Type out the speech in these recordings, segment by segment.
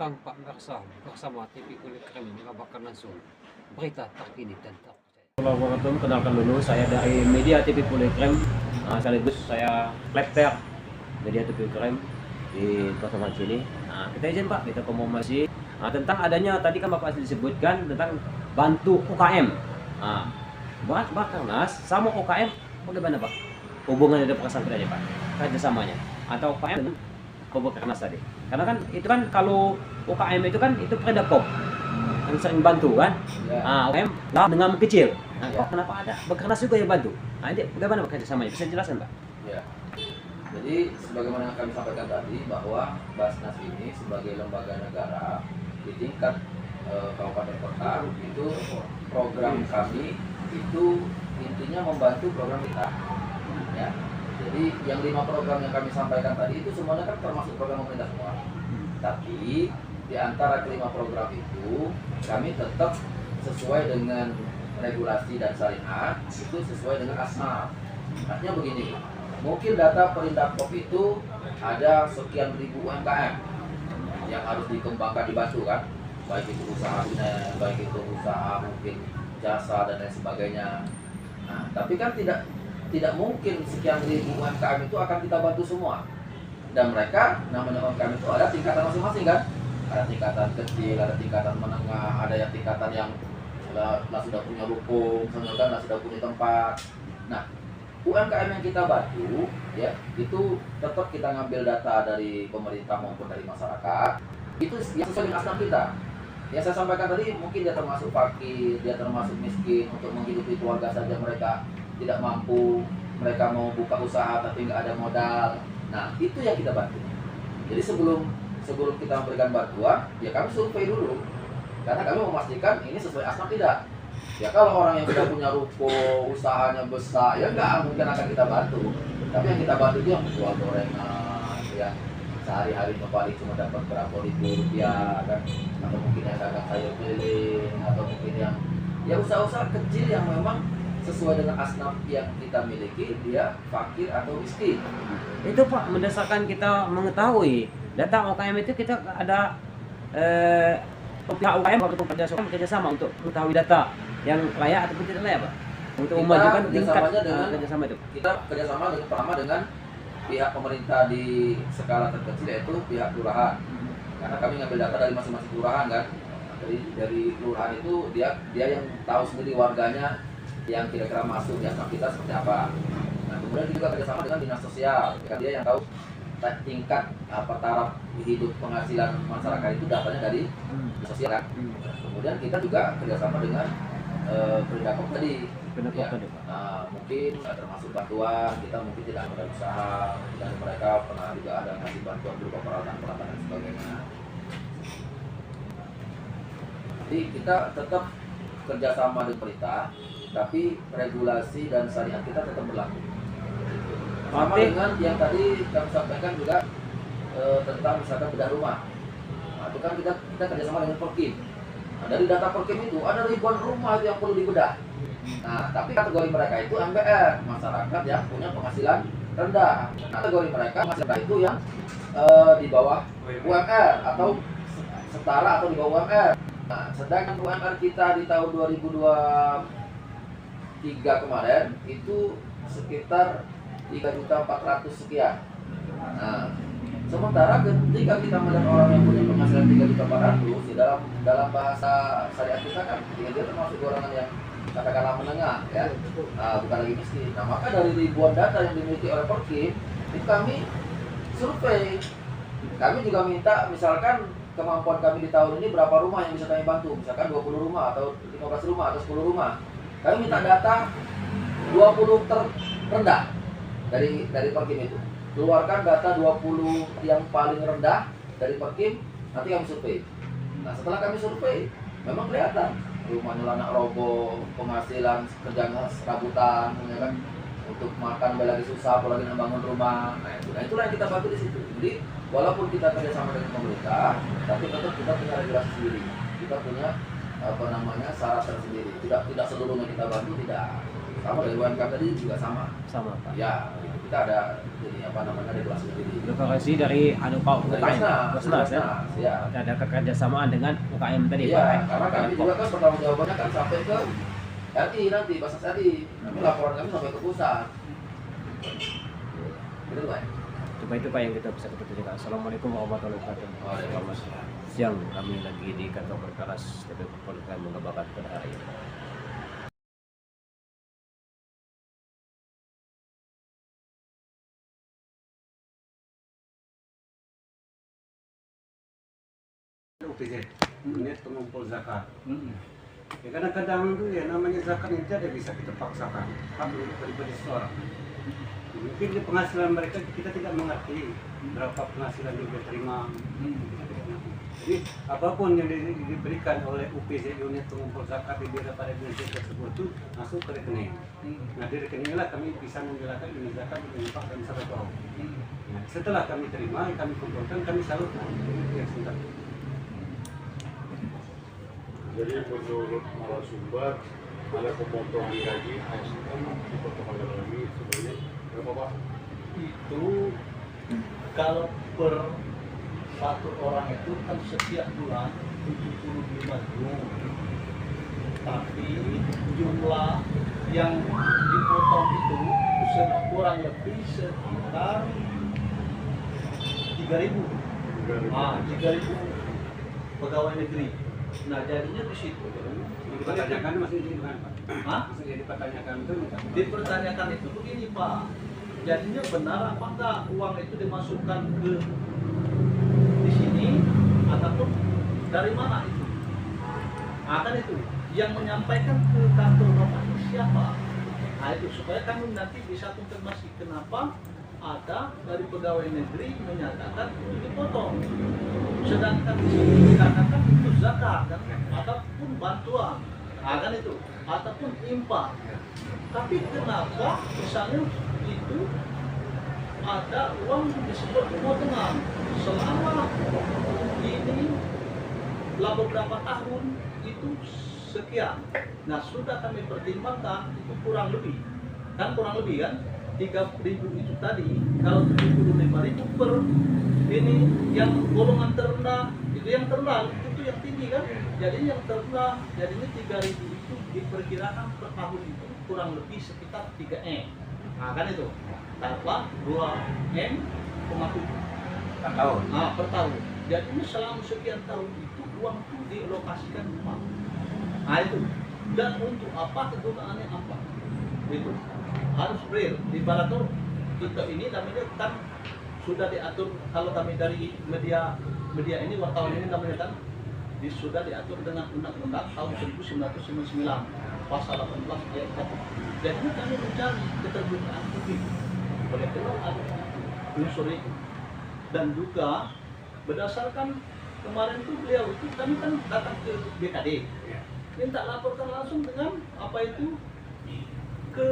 datang Pak Mersa bersama TV Kulit Krem mengabarkan langsung berita terkini dan terpercaya. Assalamualaikum, kenalkan dulu saya dari media TV Kulit Krem, sekaligus saya lekter media TV Krem di Kota sini. Kita izin Pak, kita konfirmasi tentang adanya tadi kan Bapak disebutkan tentang bantu UKM. Bakarnas sama UKM bagaimana Pak? Hubungannya ada perasaan kerja Pak, kerjasamanya atau UKM dengan Bakarnas tadi? Karena kan itu kan kalau UKM itu kan itu predakop yang sering bantu kan, UKM lah dengan kecil. Kok kenapa ada Bakarnas juga yang bantu? Ini bagaimana kerjasamanya? Bisa jelaskan Pak? Ya. Jadi sebagaimana yang kami sampaikan tadi bahwa Basnas ini sebagai lembaga negara di tingkat kabupaten kota itu program kami itu intinya membantu program kita. Ya. Jadi yang 5 program yang kami sampaikan tadi itu semuanya kan termasuk program pemerintah semua. Tapi di antara kelima program itu kami tetap sesuai dengan regulasi dan syariat, itu sesuai dengan asnaf. Artinya begini, mungkin data Perindakop itu ada sekian ribu UMKM yang harus dikembangkan, dibantu kan, baik itu usaha bina, baik itu usaha mungkin jasa dan lain sebagainya. Nah, tapi kan tidak mungkin sekian ribu UMKM itu akan kita bantu semua. Dan mereka namanya UMKM itu ada tingkatan masing-masing kan, ada tingkatan kecil, ada tingkatan menengah, ada yang tingkatan yang sudah punya ruko, misalkan sudah punya tempat. Nah, UMKM yang kita bantu, ya, itu tetap kita ngambil data dari pemerintah maupun dari masyarakat. Itu yang sesuai dengan asnaf kita. Yang saya sampaikan tadi, mungkin dia termasuk fakir, dia termasuk miskin, untuk menghidupi keluarga saja mereka tidak mampu, mereka mau buka usaha tapi nggak ada modal. Nah, itu yang kita bantu. Jadi sebelum kita memberikan bantuan, ya kami survei dulu, karena kami memastikan ini sesuai asnaf tidak. Ya kalau orang yang sudah punya ruko, usahanya besar, ya nggak mungkin akan kita bantu. Tapi yang kita bantu itu yang jual gorengan, yang sehari-hari paling cuma dapat berapa ribu rupiah kan, atau mungkin yang dagang sayur keliling, atau mungkin yang ya usaha-usaha kecil yang memang sesuai dengan asnaf yang kita miliki, dia fakir atau miskin. Itu Pak, berdasarkan kita mengetahui data UKM itu kita ada pihak UKM atau kerjasama untuk mengetahui data yang layak ataupun tidak layak Pak, untuk memajukan tingkat kerjasama itu. Kita kerjasama pertama dengan pihak pemerintah di skala terkecil, yaitu pihak kelurahan. Karena kami ngambil data dari masing-masing kelurahan kan. Dari kelurahan itu dia yang tahu sendiri warganya yang kira-kira masuk di asnaf kita seperti apa. Nah, kemudian kita juga kerjasama dengan dinas sosial, dia yang tahu tingkat taraf hidup penghasilan masyarakat itu datanya dari dinas sosial kan. Kemudian kita juga kerjasama dengan Perindakop tadi. Ya. Nah, mungkin termasuk bantuan, kita mungkin tidak ada usaha dan mereka pernah juga ada ngasih bantuan berupa peralatan dan sebagainya. Jadi kita tetap kerjasama dengan pemerintah, tapi regulasi dan syariat kita tetap berlaku. Sama dengan yang tadi kami sampaikan juga tentang misalkan bedah rumah. Nah, itu kan kita kerjasama dengan Perkim. Nah, dari data Perkim itu ada ribuan rumah yang perlu dibedah. Nah, tapi kategori mereka itu MBR, masyarakat yang punya penghasilan rendah. Nah, kategori mereka masyarakat itu yang di bawah UMR atau setara atau di bawah UMR. Nah, sedangkan UMR kita di tahun 2023 kemarin itu sekitar 3.400.000 sekian. Nah, sementara ketika kita melihat orang yang punya penghasilan 3.400.000 dalam bahasa syariat kita kan dia termasuk golongan yang katakanlah menengah ya, bukan lagi miskin. Nah, maka dari ribuan data yang dimiliki oleh Perkim itu kami survei. Kami juga minta misalkan kemampuan kami di tahun ini berapa rumah yang bisa kami bantu, misalkan 20 rumah atau 15 rumah atau 10 rumah. Kami minta data 20 terendah dari Perkim itu. Keluarkan data 20 yang paling rendah dari Perkim, nanti kami survei. Nah, setelah kami survei, memang kelihatan rumahnya lanak roboh, penghasilan kerjanya serabutan, ya kan? Untuk makan lagi susah, apalagi membangun rumah. Nah, itulah yang kita bantu di situ. Jadi walaupun kita kerjasama dengan pemerintah, tapi tetap kita punya regulasi sendiri. Kita punya syarat tersendiri. Tidak seluruhnya kita bantu, tidak. Sama dari UMKM tadi juga sama. Sama Pak. Ya. Gitu. kita ada jadi apa namanya regulasi sendiri. Deklarasi dari Pak UKM, Basnas ya. Ya. Ada kekerjasamaan dengan UKM tadi Iya, Pak. karena kami juga kan bertanggung jawabannya kan sampai ke RI nanti, Basnas RI. Kami laporan kami sampai ke pusat. Betul Pak? Coba itu Pak yang kita bisa ketahui. Assalamualaikum warahmatullahi wabarakatuh. Waalaikumsalam. Siang kami lagi di kantor Perkaras TPP Polri mengabarkan pada hari ini. UPZ, unit pengumpul zakat. Ya kadang-kadang itu ya namanya zakat itu ada bisa kita paksakan hak milik pribadi seseorang. Mungkin di penghasilan mereka kita tidak mengerti berapa penghasilan yang diterima. Jadi apapun yang diberikan oleh UPZ unit pengumpul zakat di pada dinas tersebut itu masuk ke rekening. Nah di rekening inilah kami bisa menjelaskan ini zakat, ini infak dan sedekah. Nah, setelah kami terima, kami kumpulkan, kami salurkan. Ya, sebentar. Jadi menurut narasumber ada pemotongan gaji ASN dipotong lagi sebenarnya berapa Pak? Itu kalau per satu orang itu kan setiap bulan 75 ribu, tapi jumlah yang dipotong itu kurang lebih sekitar 3.000. 3.000 pegawai negeri. Nah jadinya di situ Dipertanyakan masih di mana Pak? Hah? Masih dipertanyakan itu dipertanyakan itu begini Pak, jadinya benar apa enggak uang itu dimasukkan ke di sini ataupun dari mana itu? Akan itu yang menyampaikan ke kantor Bapak ini siapa? Nah itu supaya kami nanti bisa konfirmasi kenapa ada dari pegawai negeri menyatakan itu dipotong, sedangkan di sini dikatakan itu zakat kan, ataupun bantuan, kan itu, ataupun infak. Tapi kenapa misalnya itu ada uang disebut pemotongan selama ini lah beberapa tahun itu sekian. Nah sudah kami pertimbangkan itu kurang lebih kan 3.000 itu tadi, kalau 75.000 per ini yang golongan terendah, itu yang terendah, itu yang tinggi kan, jadi yang terendah, jadinya 3.000 itu diperkirakan per tahun itu kurang lebih sekitar 3M. Nah kan itu, tanpa 2M, per tahun. Nah per tahun, jadinya selama sekian tahun itu uang itu dialokasikan kemana? Nah itu, dan untuk apa, kegunaannya apa? Itu harus real. Di Balator kita ini namanya kan sudah diatur, kalau kami dari media ini wartawan ini namanya kan sudah diatur dengan undang-undang tahun 1999 pasal 18 ayat 1. Jadi kami mencari keterbukaan publik oleh karena ada unsur itu, dan juga berdasarkan kemarin itu beliau itu kami kan datang ke BKD minta laporkan langsung dengan apa itu ke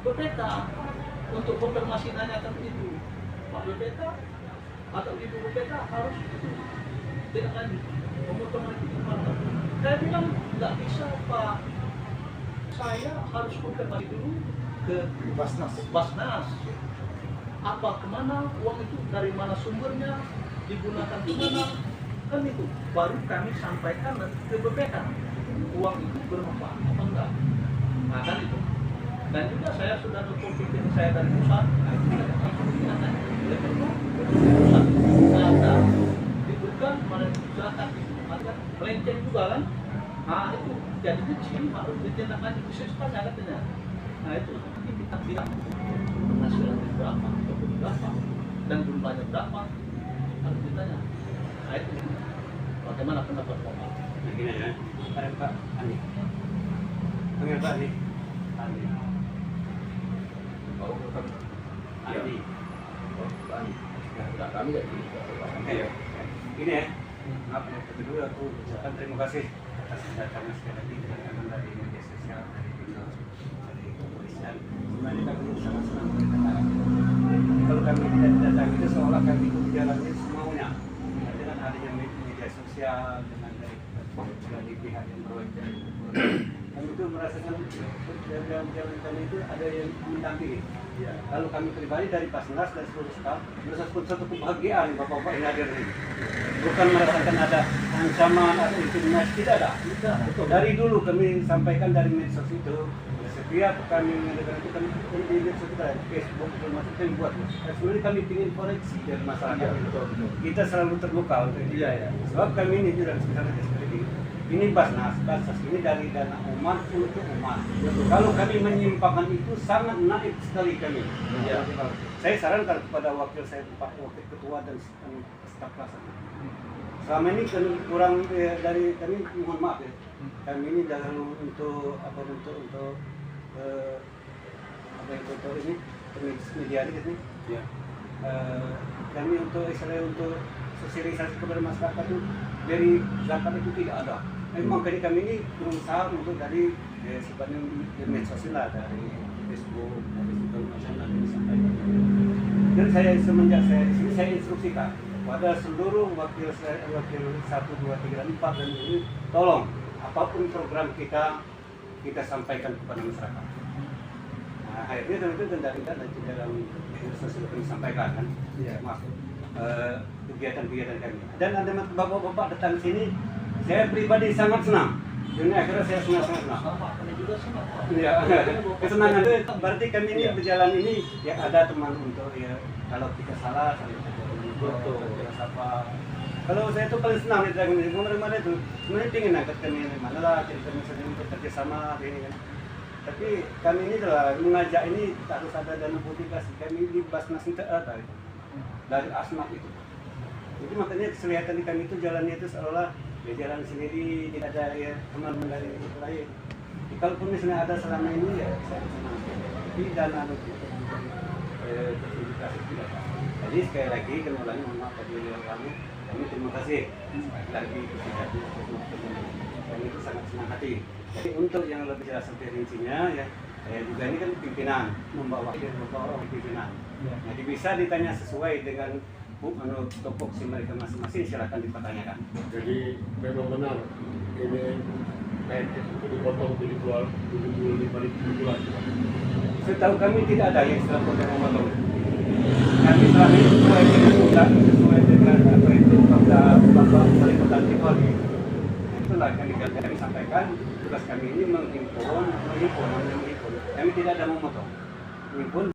BPK untuk konfirmasi nanyakan itu. Pak BPK atau Ibu BPK harus itu tidak lanjut pemotongan itu gimana? Saya bilang nggak bisa Pak, saya harus konfirmasi dulu ke Basnas. Apa kemana uang itu, dari mana sumbernya, digunakan kemana, kan itu baru kami sampaikan ke BPK uang itu bermanfaat apa enggak. Nah kan itu. Dan juga saya sudah telepon pimpinan saya dari pusat, ada diberikan pada zakat itu, ada melenceng juga kan. Nah itu jadinya di sini harus ditindaklanjuti diseskan katanya. Nah itu nanti kita bilang penghasilannya berapa, berapa, dan jumlahnya berapa harus ditanya. Nah itu bagaimana pendapat Bapak? Nah, gini ya, Pak Andi. Panggil Pak Andi. Andi. Andi. Nah, kami dari Ayo. Gini ya, maaf ya, dulu aku ucapkan terima kasih atas kedatangan sekali lagi teman-teman dari media sosial, dari Bino, dari kepolisian. Sebenarnya kami sangat senang berkenalan. Kalau kami tidak datang itu seolah kami itu jalannya semaunya. Nah, dengan adanya media sosial, dengan dari pihak yang berwajib, kami itu merasakan dalam jalan kami itu ada yang mendampingi. Ya. Kalau kami pribadi dari Basnas dan seluruh staf merasakan satu kebahagiaan bapak-bapak yang hadir ini. Bukan merasakan ada ancaman atau intimidasi, tidak ada. Betul. Dari dulu kami sampaikan dari medsos itu, setiap kami mengadakan itu kami di medsos kita, Facebook itu masuk kami buat. Sebenarnya kami ingin koreksi dari masyarakat. Betul. Kita selalu terbuka untuk itu. Sebab kami ini juga sebenarnya seperti ini. Ini Basnas ini dari dana umat untuk umat. Kalau kami menyimpangkan itu sangat naif sekali kami. Ya. Saya sarankan kepada wakil saya, Pak Wakil Ketua dan staf pelaksana. Selama ini kami kurang dari kami mohon maaf ya. Kami ini jangan untuk ini media ini. Ya. Kami untuk sosialisasi kepada masyarakat itu dari zakat itu tidak ada. Memang kami ini berusaha untuk dari sebenarnya di medsos lah, dari Facebook, dari segala macam nanti disampaikan. Dan saya semenjak saya di sini saya instruksikan pada seluruh wakil 1, 2, 3, dan 4 dan ini tolong apapun program kita sampaikan kepada masyarakat. Nah, akhirnya tentu dari dalam medsos kami sampaikan kan, masuk kegiatan-kegiatan kami. Dan ada bapak-bapak datang sini. Saya pribadi sangat senang. Ini akhirnya saya senang. Ya, kesenangan itu berarti kami ini berjalan ini ya ada teman untuk ya kalau kita salah saling apa. Kalau saya itu paling senang di dalam kemarin itu sebenarnya ingin angkat kami mana lah kita misalnya untuk kerjasama ini kan. Tapi kami ini adalah mengajak ini tak harus ada dana publikasi. Kami di Basnas itu ada dari asma itu. Jadi makanya kelihatan di kami itu jalannya itu seolah ya jalan sendiri, tidak ada ya teman dari lain. Kalaupun misalnya ada selama ini ya saya senang. Tapi dana publikasi tidak. Jadi sekali lagi kami ulangi mohon maaf tadi kami terima kasih lagi kepada kami itu sangat senang hati. Jadi untuk yang lebih jelas rincinya ya saya juga ini kan pimpinan membawa pimpinan. Jadi bisa ditanya sesuai dengan menurut topoksi mereka masing-masing silahkan dipertanyakan. Jadi memang benar ini PNS itu dipotong jadi jual 75.000 bulan. Setahu kami tidak ada yang istilah potong memotong. Kami selama ini sesuai dengan apa itu bapak meliputan lagi. Itulah kami sampaikan tugas kami ini menghimpun. Kami tidak ada memotong. Menghimpun